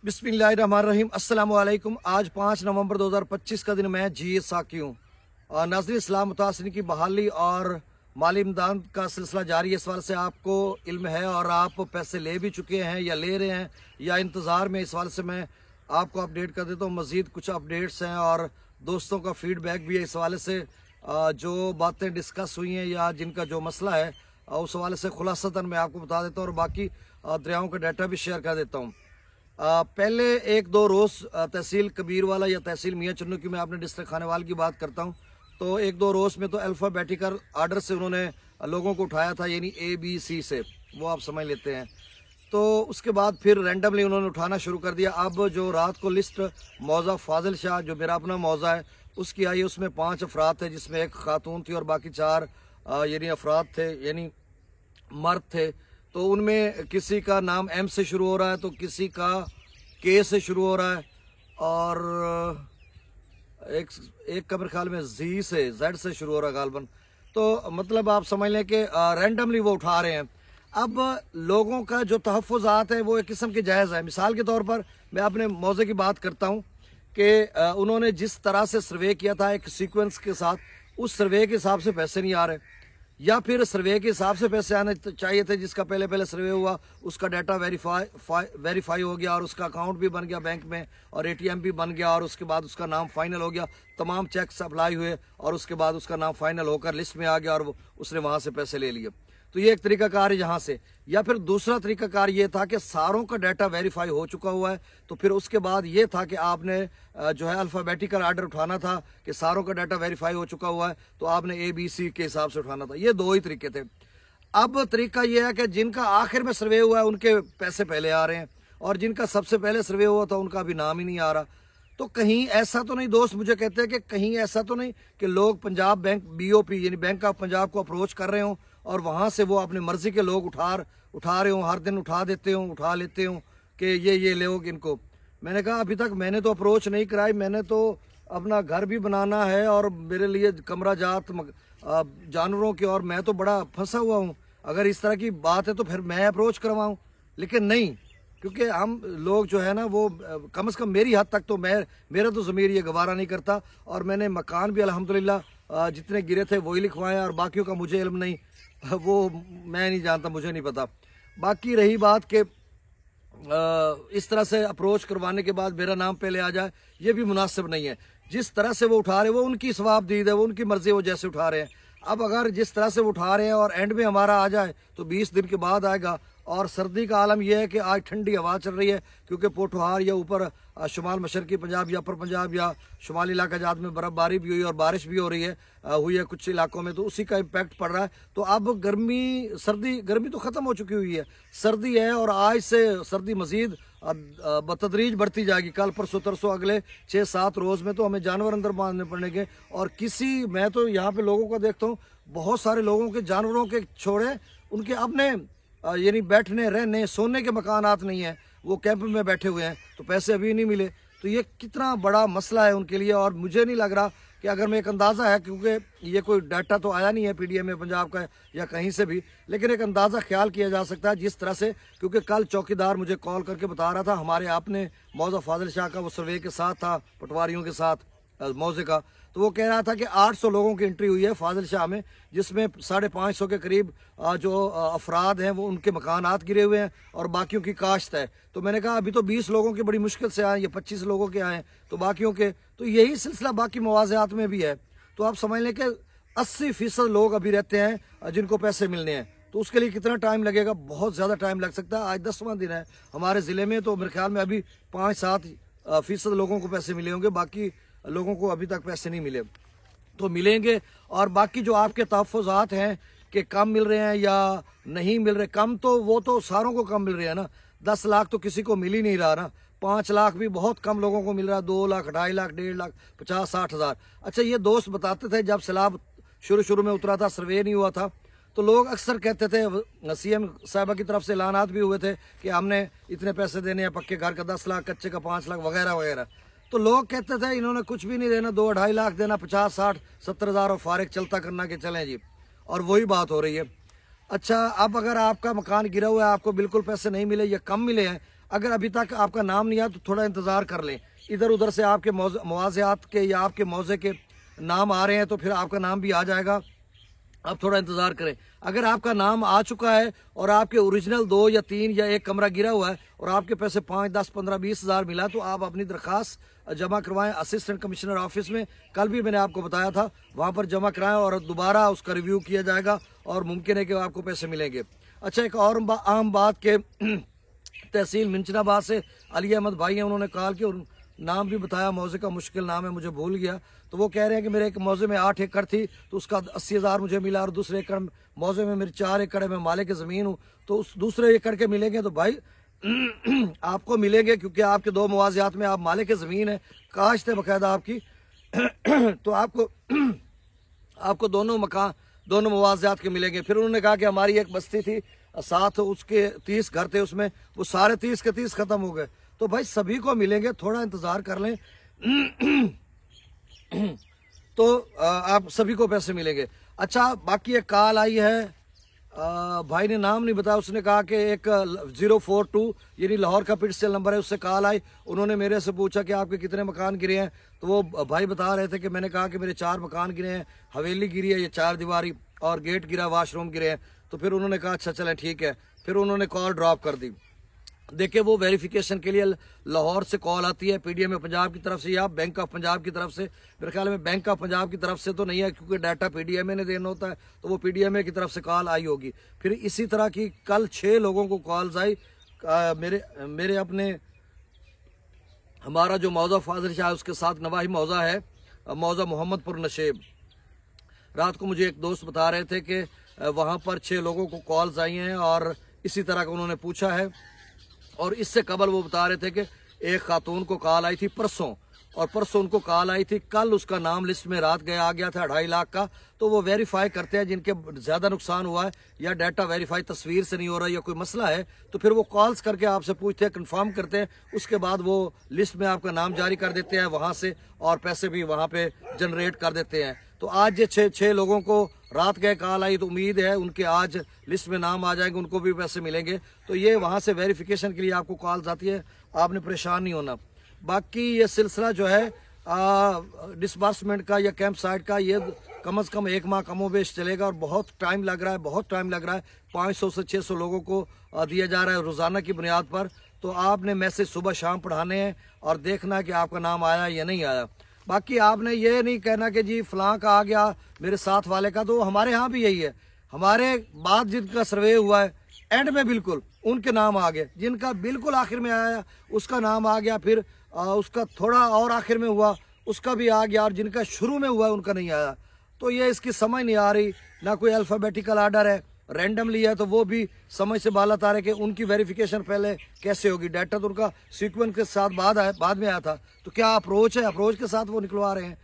बिस्मिल्लाहिर्रहमानिर्रहीम अस्सलाम वालेकुम। आज 5 नवंबर 2025 का दिन मैं जी साकी हूँ। नाज़रीन, इस्लाम मुतासिरीन की बहाली और माली इमदाद का सिलसिला जारी है। इस वाले से आपको इल्म है और आप पैसे ले भी चुके हैं या ले रहे हैं या इंतज़ार में। इस वाले से मैं आपको अपडेट कर देता हूँ। मज़ीद कुछ अपडेट्स हैं और दोस्तों का फीडबैक भी है इस वाले से। जो बातें डिस्कस हुई हैं या जिनका जो मसला है उस हवाले से खुलासतन मैं आपको बता देता हूँ और बाकी दरियाओं का डाटा भी शेयर कर देता हूँ। पहले एक दो रोज़ तहसील कबीरवाला या तहसील मियाँ चन्नू की मैं अपने डिस्ट्रिक्ट खानेवाल की बात करता हूँ। तो एक दो रोज़ में तो अल्फ़ाबेटिकल आर्डर से उन्होंने लोगों को उठाया था, यानी ABC से, वो आप समझ लेते हैं। तो उसके बाद फिर रैंडमली उन्होंने उठाना शुरू कर दिया। अब जो रात को लिस्ट मौज़ा फाजिल शाह, जो मेरा अपना मौज़ा है, उसकी आई, उसमें 5 अफराद थे जिसमें एक खातून थी और बाकी 4 यानी अफराद थे, यानी मर्द थे। तो उनमें किसी का नाम M से शुरू हो रहा है तो किसी का K से शुरू हो रहा है और एक का मेरे ख्याल में Z से शुरू हो रहा है गालबन। तो मतलब आप समझ लें कि रैंडमली वो उठा रहे हैं। अब लोगों का जो तहफ़्फ़ुज़ात है वो एक किस्म के जायज़ है। मिसाल के तौर पर मैं अपने मौज़े की बात करता हूँ कि उन्होंने जिस तरह से सर्वे किया था एक सीक्वेंस के साथ, उस सर्वे के हिसाब से पैसे नहीं आ रहे, या फिर सर्वे के हिसाब से पैसे आने चाहिए थे। जिसका पहले सर्वे हुआ उसका डाटा वेरीफाई हो गया और उसका अकाउंट भी बन गया बैंक में और ATM भी बन गया और उसके बाद उसका नाम फाइनल हो गया, तमाम चेक्स अप्लाई हुए और उसके बाद उसका नाम फाइनल होकर लिस्ट में आ गया और उसने वहाँ से पैसे ले लिए। तो ये एक तरीकाकार है यहाँ से। या फिर दूसरा तरीकाकार ये था कि सारों का डाटा वेरीफाई हो चुका हुआ है, तो फिर उसके बाद ये था कि आपने जो है अल्फ़ाबेटिकल आर्डर उठाना था कि सारों का डाटा वेरीफाई हो चुका हुआ है तो आपने ABC के हिसाब से उठाना था। ये दो ही तरीके थे। अब तरीका ये है कि जिनका आखिर में सर्वे हुआ है उनके पैसे पहले आ रहे हैं और जिनका सबसे पहले सर्वे हुआ था उनका अभी नाम ही नहीं आ रहा। तो कहीं ऐसा तो नहीं, दोस्त मुझे कहते हैं कि कहीं ऐसा तो नहीं कि लोग पंजाब बैंक BOP यानी बैंक ऑफ पंजाब को अप्रोच कर रहे हों और वहाँ से वो अपनी मर्ज़ी के लोग उठा रहे हों, हर दिन उठा लेते हों कि ये लोग इनको। मैंने कहा अभी तक मैंने तो अप्रोच नहीं कराई, मैंने तो अपना घर भी बनाना है और मेरे लिए कमरा जात जानवरों की, और मैं तो बड़ा फंसा हुआ हूँ। अगर इस तरह की बात है तो फिर मैं अप्रोच करवाऊँ, लेकिन नहीं, क्योंकि हम लोग जो है ना वो कम से कम मेरी हद तक तो मेरा तो ज़मीर ये गवारा नहीं करता। और मैंने मकान भी अल्हम्दुलिल्लाह जितने गिरे थे वही लिखवाए और बाकियों का मुझे इल्म नहीं, वो मैं नहीं जानता, मुझे नहीं पता। बाकी रही बात कि इस तरह से अप्रोच करवाने के बाद मेरा नाम पहले आ जाए, ये भी मुनासिब नहीं है। जिस तरह से वो उठा रहे हैं वो उनकी सवाबदीद है, वो उनकी मर्ज़ी, वो जैसे उठा रहे हैं। अब अगर जिस तरह से वो उठा रहे हैं और एंड में हमारा आ जाए तो 20 दिन के बाद आएगा। और सर्दी का आलम यह है कि आज ठंडी हवा चल रही है क्योंकि पोठोहार या ऊपर शुमाल मशरकी पंजाब या अपर पंजाब या शुमाली इलाका जात में बर्फ़बारी भी हुई और बारिश भी हो रही है, हुई है कुछ इलाकों में, तो उसी का इम्पैक्ट पड़ रहा है। तो अब गर्मी तो ख़त्म हो चुकी हुई है, सर्दी है और आज से सर्दी मज़ीद बतदरीज बढ़ती जाएगी। कल परसों तरसों अगले 6-7 रोज़ में तो हमें जानवर अंदर बांधने पड़ेंगे। और मैं तो यहाँ पे लोगों को देखता हूँ, बहुत सारे लोगों के जानवरों के छोड़े उनके अपने यानी बैठने रहने सोने के मकानात नहीं है, वो कैंप में बैठे हुए हैं तो पैसे अभी नहीं मिले। तो ये कितना बड़ा मसला है उनके लिए। और मुझे नहीं लग रहा कि अगर मैं एक अंदाज़ा है, क्योंकि ये कोई डाटा तो आया नहीं है PDM में पंजाब का या कहीं से भी, लेकिन एक अंदाज़ा ख्याल किया जा सकता है जिस तरह से, क्योंकि कल चौकीदार मुझे कॉल करके बता रहा था हमारे आपने मौज़ा फाजिल शाह का वो सर्वे के साथ था, पटवारियों के साथ मौज़े का, तो वो कह रहा था कि 800 लोगों की एंट्री हुई है फाजिल शाह में, जिसमें 550 के करीब जो अफराद हैं वो उनके मकानात गिरे हुए हैं और बाकियों की काश्त है। तो मैंने कहा अभी तो 20 लोगों के बड़ी मुश्किल से आए या 25 लोगों के आए, तो बाकियों के तो यही सिलसिला बाकी मवाज़ात में भी है। तो आप समझ लें कि 80% लोग अभी रहते हैं जिनको पैसे मिलने हैं। तो उसके लिए कितना टाइम लगेगा, बहुत ज़्यादा टाइम लग सकता है। आज 10वां दिन है हमारे ज़िले में, तो मेरे ख्याल में अभी 5-7% लोगों को पैसे मिले होंगे, बाकी लोगों को अभी तक पैसे नहीं मिले। तो मिलेंगे। और बाकी जो आपके तहफ़्फ़ुज़ात हैं कि कम मिल रहे हैं या नहीं मिल रहे, कम तो वो तो सारों को कम मिल रहे हैं ना। 10 लाख तो किसी को मिल ही नहीं रहा ना, 5 लाख भी बहुत कम लोगों को मिल रहा है, 2 लाख, 2.5 लाख, 1.5 लाख, 50-60 हज़ार। अच्छा, ये दोस्त बताते थे जब सैलाब शुरू में उतरा था, सर्वे नहीं हुआ था, तो लोग अक्सर कहते थे, CM साहिबा की तरफ से ऐलानात भी हुए थे कि हमने इतने पैसे देने हैं, पक्के घर का 10 लाख, कच्चे का 5 लाख वगैरह वगैरह। तो लोग कहते थे इन्होंने कुछ भी नहीं देना, 2-2.5 लाख देना, 50-60-70 हज़ार और फारिग चलता करना के चलें जी। और वही बात हो रही है। अच्छा, अब अगर आपका मकान गिरा हुआ है, आपको बिल्कुल पैसे नहीं मिले या कम मिले हैं, अगर अभी तक आपका नाम नहीं आया तो थोड़ा इंतज़ार कर लें। इधर उधर से आपके मुआवज़ात के या आपके मौज़े के नाम आ रहे हैं तो फिर आपका नाम भी आ जाएगा, आप थोड़ा इंतज़ार करें। अगर आपका नाम आ चुका है और आपके ओरिजिनल 2 या 3 या 1 कमरा गिरा हुआ है और आपके पैसे 5, 10, 15, 20 हज़ार मिला तो आप अपनी दरख्वास्त जमा करवाएं असिस्टेंट कमिश्नर ऑफिस में। कल भी मैंने आपको बताया था, वहाँ पर जमा कराएं और दोबारा उसका रिव्यू किया जाएगा और मुमकिन है कि आपको पैसे मिलेंगे। अच्छा, एक और आम बात के तहसील मिंचनाबाद से अली अहमद भाई हैं, उन्होंने कॉल की और नाम भी बताया, मौजे का मुश्किल नाम है, मुझे भूल गया। तो वो कह रहे हैं कि मेरे एक मौजे में 8 एकड़ थी तो उसका 80 हज़ार मुझे मिला और दूसरे एकड़ मौजे में मेरे 4 एकड़ है, मैं मालिक की ज़मीन हूँ, तो उस दूसरे एकड़ के मिलेंगे तो भाई आपको मिलेंगे क्योंकि आपके 2 मुआवज़ात में आप मालिक की ज़मीन है, काश्त है बाकायदा आपकी तो आपको दोनों मकान दोनों मुआवज़ात के मिलेंगे। फिर उन्होंने कहा कि हमारी एक बस्ती थी साथ, उसके 30 घर थे, उसमें वो सारे 30 के 30 ख़त्म हो गए। तो भाई सभी को मिलेंगे, थोड़ा इंतज़ार कर लें तो आप सभी को पैसे मिलेंगे। अच्छा, बाकी एक कॉल आई है, भाई ने नाम नहीं बताया, उसने कहा कि एक 042 यानी लाहौर का पिटसेल नंबर है, उससे कॉल आई। उन्होंने मेरे से पूछा कि आपके कितने मकान गिरे हैं, तो वो भाई बता रहे थे कि मैंने कहा कि मेरे 4 मकान गिरे हैं, हवेली गिरी है ये 4 दीवारी और गेट गिरा, वाशरूम गिरे हैं। तो फिर उन्होंने कहा अच्छा चलें ठीक है, फिर उन्होंने कॉल ड्रॉप कर दी। देखिए, वो वेरिफिकेशन के लिए लाहौर से कॉल आती है, पीडीएम पंजाब की तरफ से या बैंक ऑफ पंजाब की तरफ से। मेरे ख्याल में बैंक ऑफ पंजाब की तरफ से तो नहीं है क्योंकि डाटा पीडीएमए ने देना होता है, तो वो पीडीएमए की तरफ से कॉल आई होगी। फिर इसी तरह की कल 6 लोगों को कॉल्स आई। मेरे अपने हमारा जो मौजा फाजल शाह है उसके साथ नवाही मौजा है, मौजा मोहम्मदपुर नशेब। रात को मुझे एक दोस्त बता रहे थे कि वहाँ पर 6 लोगों को कॉल्स आई हैं और इसी तरह का उन्होंने पूछा है। और इससे कबल वो बता रहे थे कि एक खातून को कॉल आई थी परसों, और परसों उनको कॉल आई थी, कल उसका नाम लिस्ट में रात आ गया था 2.5 लाख का। तो वो वेरीफाई करते हैं जिनके ज़्यादा नुकसान हुआ है या डाटा वेरीफाई तस्वीर से नहीं हो रहा या कोई मसला है, तो फिर वो कॉल्स करके आपसे पूछते हैं, कंफर्म करते हैं, उसके बाद वो लिस्ट में आपका नाम जारी कर देते हैं वहाँ से और पैसे भी वहाँ पे जनरेट कर देते हैं। तो आज ये 6 लोगों को रात गए कॉल आई, तो उम्मीद है उनके आज लिस्ट में नाम आ जाएंगे, उनको भी पैसे मिलेंगे। तो ये वहाँ से वेरिफिकेशन के लिए आपको कॉल्स आती है, आपने परेशान नहीं होना। बाकी ये सिलसिला जो है डिसबर्समेंट का या कैंप साइट का, ये कम से कम 1 माह कमोबेश चलेगा और बहुत टाइम लग रहा है, बहुत टाइम लग रहा है। 500 से 600 लोगों को दिया जा रहा है रोज़ाना की बुनियाद पर। तो आपने मैसेज सुबह शाम पढ़ाने हैं और देखना है कि आपका नाम आया या नहीं आया। बाकी आपने ये नहीं कहना कि जी फलां का आ गया मेरे साथ वाले का, तो हमारे यहाँ भी यही है। हमारे बाद जिनका सर्वे हुआ है एंड में बिल्कुल उनके नाम आ गए, जिनका बिल्कुल आखिर में आया उसका नाम आ गया, फिर उसका थोड़ा और आखिर में हुआ उसका भी आ गया, और जिनका शुरू में हुआ उनका नहीं आया। तो ये इसकी समझ नहीं आ रही, ना कोई अल्फ़ाबेटिकल आर्डर है, रैंडमली है, तो वो भी समझ से बाला तार है कि उनकी वेरिफिकेशन पहले कैसे होगी। डाटा तो उनका सीक्वेंस के साथ बाद में आया था, तो क्या अप्रोच है, अप्रोच के साथ वो निकलवा रहे हैं,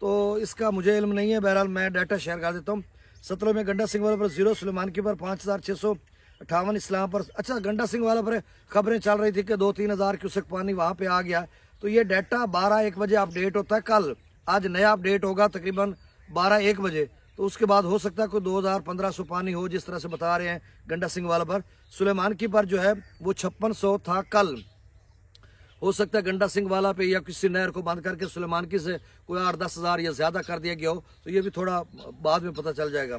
तो इसका मुझे इल्म नहीं है। बहरहाल मैं डाटा शेयर कर देता हूँ। सतलुज में गंडा सिंह वाला पर 0, सुलेमान की पर 5658, इस्लाम पर। अच्छा, गंडा सिंह वाला पर खबरें चल रही थी कि 2-3 हज़ार क्यूसेक पानी वहाँ पे आ गया। तो ये डाटा 12-1 बजे अपडेट होता है, कल आज नया अपडेट होगा तकरीबन 12-1 बजे। तो उसके बाद हो सकता है कोई 2500 पानी हो, जिस तरह से बता रहे हैं गंडा सिंह वाला पर। सुलेमान की पर जो है वो 5600 था कल, हो सकता है गंडा सिंह वाला पे या किसी नहर को बंद करके सुलेमान की से कोई 8-10 हज़ार या ज़्यादा कर दिया गया हो, तो ये भी थोड़ा बाद में पता चल जाएगा।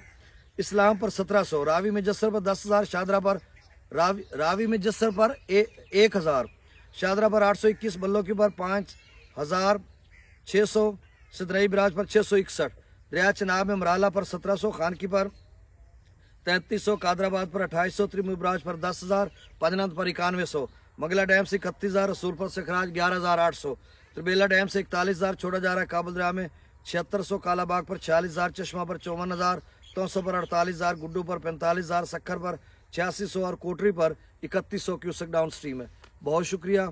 इस्लाम पर 1700, रावी में जसर पर 10,000, शादरा पर रावी में जसर पर 1,000, शादरा पर 821, बल्लो की पर 5,600, सिदरई बराज पर 661, दरिया चनाब में मराला पर 1700, खान की पर 3300, कादराबाद पर 2800, त्रिमुई बराज पर 10,000, पंजनंद पर 9100, मंगला डैम से 31,000, रसूलपुर से खराज 11,800, त्रिबेला डैम से 41,000 छोड़ा जा रहा है, काबुल दरिया में 7600, कालाबाग पर 46,000, चश्मा पर 54,000, तोसो पर 48,000, गुड्डू पर 45,000, सक्खर पर 8600 और कोटरी पर 3100 क्यूसेक डाउन स्ट्रीम है। बहुत शुक्रिया।